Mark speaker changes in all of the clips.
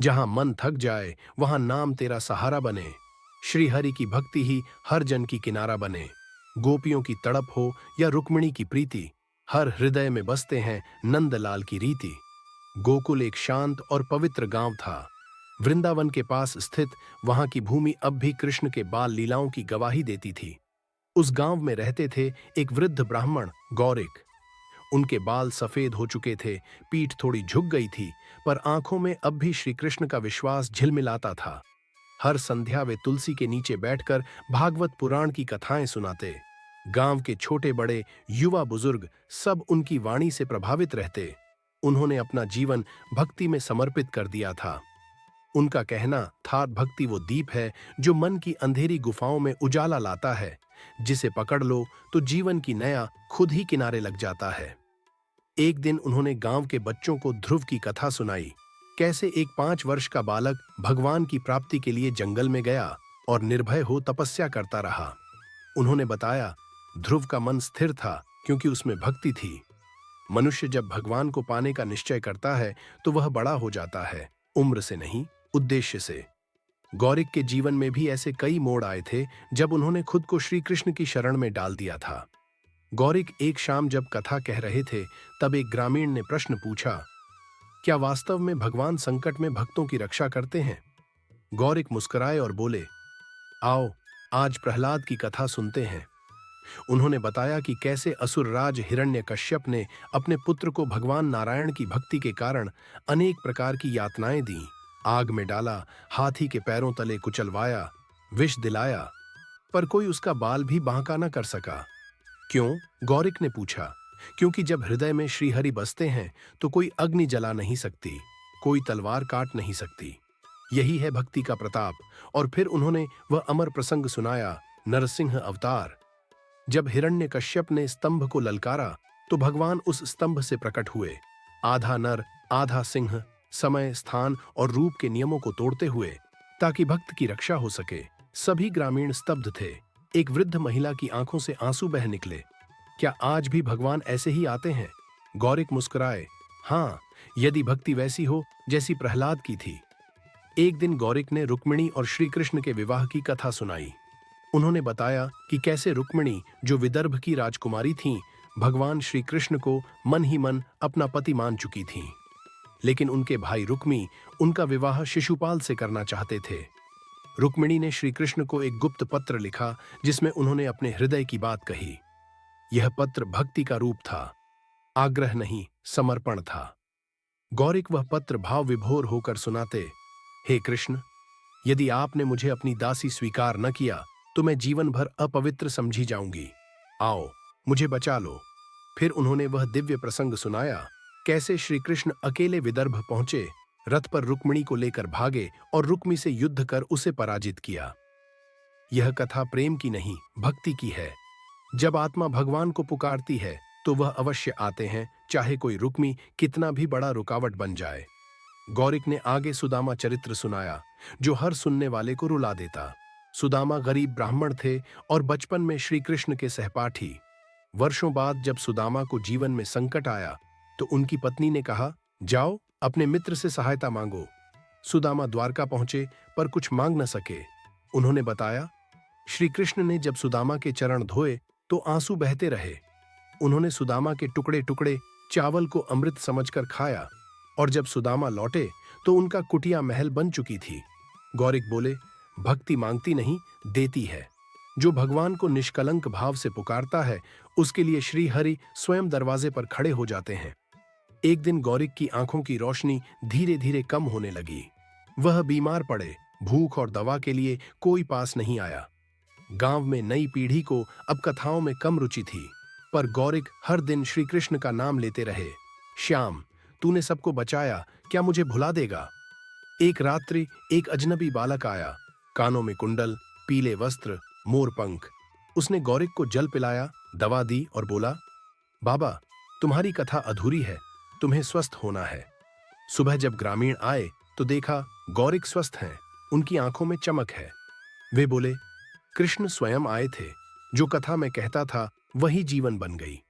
Speaker 1: जहां मन थक जाए वहां नाम तेरा सहारा बने। श्री हरि की भक्ति ही हर जन की किनारा बने। गोपियों की तड़प हो या रुक्मिणी की प्रीति, हर हृदय में बसते हैं नंदलाल की रीति। गोकुल एक शांत और पवित्र गांव था। वृंदावन के पास स्थित वहां की भूमि अब भी कृष्ण के बाल लीलाओं की गवाही देती थी। उस गांव में रहते थे एक वृद्ध ब्राह्मण गौरिक। उनके बाल सफेद हो चुके थे, पीठ थोड़ी झुक गई थी, पर आंखों में अब भी श्री कृष्ण का विश्वास झिलमिलाता था। हर संध्या वे तुलसी के नीचे बैठकर भागवत पुराण की कथाएं सुनाते। गांव के छोटे बड़े, युवा बुजुर्ग सब उनकी वाणी से प्रभावित रहते। उन्होंने अपना जीवन भक्ति में समर्पित कर दिया था। उनका कहना था, भक्ति वो दीप है जो मन की अंधेरी गुफाओं में उजाला लाता है। जिसे पकड़ लो तो जीवन की नया खुद ही किनारे लग जाता है। एक दिन उन्होंने गांव के बच्चों को ध्रुव की कथा सुनाई। कैसे एक 5 वर्ष का बालक भगवान की प्राप्ति के लिए जंगल में गया और निर्भय हो तपस्या करता रहा। उन्होंने बताया, ध्रुव का मन स्थिर था क्योंकि उसमें भक्ति थी। मनुष्य जब भगवान को पाने का निश्चय करता है तो वह बड़ा हो जाता है, उम्र से नहीं, उद्देश्य से। गौरिक के जीवन में भी ऐसे कई मोड़ आए थे जब उन्होंने खुद को श्री कृष्ण की शरण में डाल दिया था। गौरिक एक शाम जब कथा कह रहे थे, तब एक ग्रामीण ने प्रश्न पूछा, क्या वास्तव में भगवान संकट में भक्तों की रक्षा करते हैं? गौरिक मुस्कुराए और बोले, आओ आज प्रहलाद की कथा सुनते हैं। उन्होंने बताया कि कैसे असुरराज हिरण्यकश्यप ने अपने पुत्र को भगवान नारायण की भक्ति के कारण अनेक प्रकार की यातनाएं दी। आग में डाला, हाथी के पैरों तले कुचलवाया, विष दिलाया, पर कोई उसका बाल भी बांका न कर सका। क्यों? गौरिक ने पूछा। क्योंकि जब हृदय में श्रीहरि बसते हैं तो कोई अग्नि जला नहीं सकती, कोई तलवार काट नहीं सकती। यही है भक्ति का प्रताप। और फिर उन्होंने वह अमर प्रसंग सुनाया, नरसिंह अवतार। जब हिरण्यकश्यप ने स्तंभ को ललकारा तो भगवान उस स्तंभ से प्रकट हुए, आधा नर आधा सिंह, समय स्थान और रूप के नियमों को तोड़ते हुए, ताकि भक्त की रक्षा हो सके। सभी ग्रामीण स्तब्ध थे। एक वृद्ध महिला की आंखों से आंसू बह निकले। क्या आज भी भगवान ऐसे ही आते हैं? गौरिक मुस्कुराए, हाँ, यदि भक्ति वैसी हो जैसी प्रहलाद की थी। एक दिन गौरिक ने रुक्मिणी और श्री कृष्ण के विवाह की कथा सुनाई। उन्होंने बताया कि कैसे रुक्मिणी, जो विदर्भ की राजकुमारी थीं, भगवान श्री कृष्ण को मन ही मन अपना पति मान चुकी थीं। लेकिन उनके भाई रुक्मी उनका विवाह शिशुपाल से करना चाहते थे। रुक्मिणी ने श्री कृष्ण को एक गुप्त पत्र लिखा जिसमें उन्होंने अपने हृदय की बात कही। यह पत्र भक्ति का रूप था, आग्रह नहीं, समर्पण था। गौरिक वह पत्र भाव विभोर होकर सुनाते, हे कृष्ण, यदि आपने मुझे अपनी दासी स्वीकार न किया तो मैं जीवन भर अपवित्र समझी जाऊंगी। आओ मुझे बचा लो। फिर उन्होंने वह दिव्य प्रसंग सुनाया, कैसे श्री कृष्ण अकेले विदर्भ पहुंचे, रथ पर रुक्मिणी को लेकर भागे और रुक्मी से युद्ध कर उसे पराजित किया। यह कथा प्रेम की नहीं, भक्ति की है। जब आत्मा भगवान को पुकारती है तो वह अवश्य आते हैं, चाहे कोई रुक्मी कितना भी बड़ा रुकावट बन जाए। गौरिक ने आगे सुदामा चरित्र सुनाया, जो हर सुनने वाले को रुला देता। सुदामा गरीब ब्राह्मण थे और बचपन में श्री कृष्ण के सहपाठी। वर्षों बाद जब सुदामा को जीवन में संकट आया तो उनकी पत्नी ने कहा, जाओ अपने मित्र से सहायता मांगो। सुदामा द्वारका पहुंचे पर कुछ मांग न सके। उन्होंने बताया, श्री कृष्ण ने जब सुदामा के चरण धोए तो आंसू बहते रहे। उन्होंने सुदामा के टुकड़े टुकड़े चावल को अमृत समझकर खाया, और जब सुदामा लौटे तो उनका कुटिया महल बन चुकी थी। गौरिक बोले, भक्ति मांगती नहीं, देती है। जो भगवान को निष्कलंक भाव से पुकारता है उसके लिए श्री हरि स्वयं दरवाजे पर खड़े हो जाते हैं। एक दिन गौरिक की आंखों की रोशनी धीरे धीरे कम होने लगी। वह बीमार पड़े। भूख और दवा के लिए कोई पास नहीं आया। गांव में नई पीढ़ी को अब कथाओं में कम रुचि थी, पर गौरिक हर दिन श्री कृष्ण का नाम लेते रहे। श्याम, तूने सबको बचाया, क्या मुझे भुला देगा? एक रात्रि एक अजनबी बालक आया, कानों में कुंडल, पीले वस्त्र, मोरपंख। उसने गौरिक को जल पिलाया, दवा दी और बोला, बाबा, तुम्हारी कथा अधूरी है, तुम्हें स्वस्थ होना है। सुबह जब ग्रामीण आए तो देखा गौरिक स्वस्थ हैं, उनकी आंखों में चमक है। वे बोले, कृष्ण स्वयं आए थे, जो कथा मैं कहता था वही जीवन बन गई।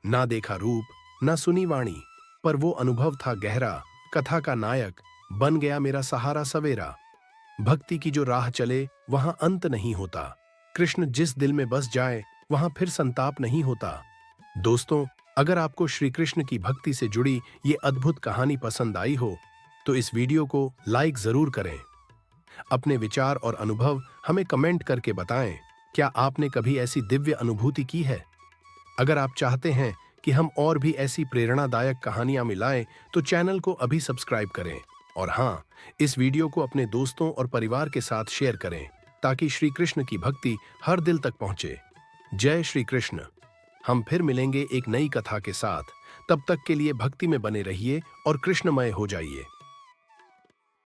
Speaker 1: ना देखा रूप, ना सुनी वाणी, पर वो अनुभव था गहरा, कथा का नायक, बन गया मेरा सहारा सवेरा। भक्ति की जो राह चले वहां अंत नहीं होता। कृष्ण जिस दिल में बस जाए वहां फिर संताप नहीं होता। दोस्तों, अगर आपको श्री कृष्ण की भक्ति से जुड़ी ये अद्भुत कहानी पसंद आई हो तो इस वीडियो को लाइक जरूर करें। अपने विचार और अनुभव हमें कमेंट करके बताएं। क्या आपने कभी ऐसी दिव्य अनुभूति की है? अगर आप चाहते हैं कि हम और भी ऐसी प्रेरणादायक कहानियां मिलाएं तो चैनल को अभी सब्सक्राइब करें। और हाँ, इस वीडियो को अपने दोस्तों और परिवार के साथ शेयर करें ताकि श्री कृष्ण की भक्ति हर दिल तक पहुंचे। जय श्री कृष्ण। हम फिर मिलेंगे एक नई कथा के साथ। तब तक के लिए भक्ति में बने रहिए और कृष्णमय हो जाइए।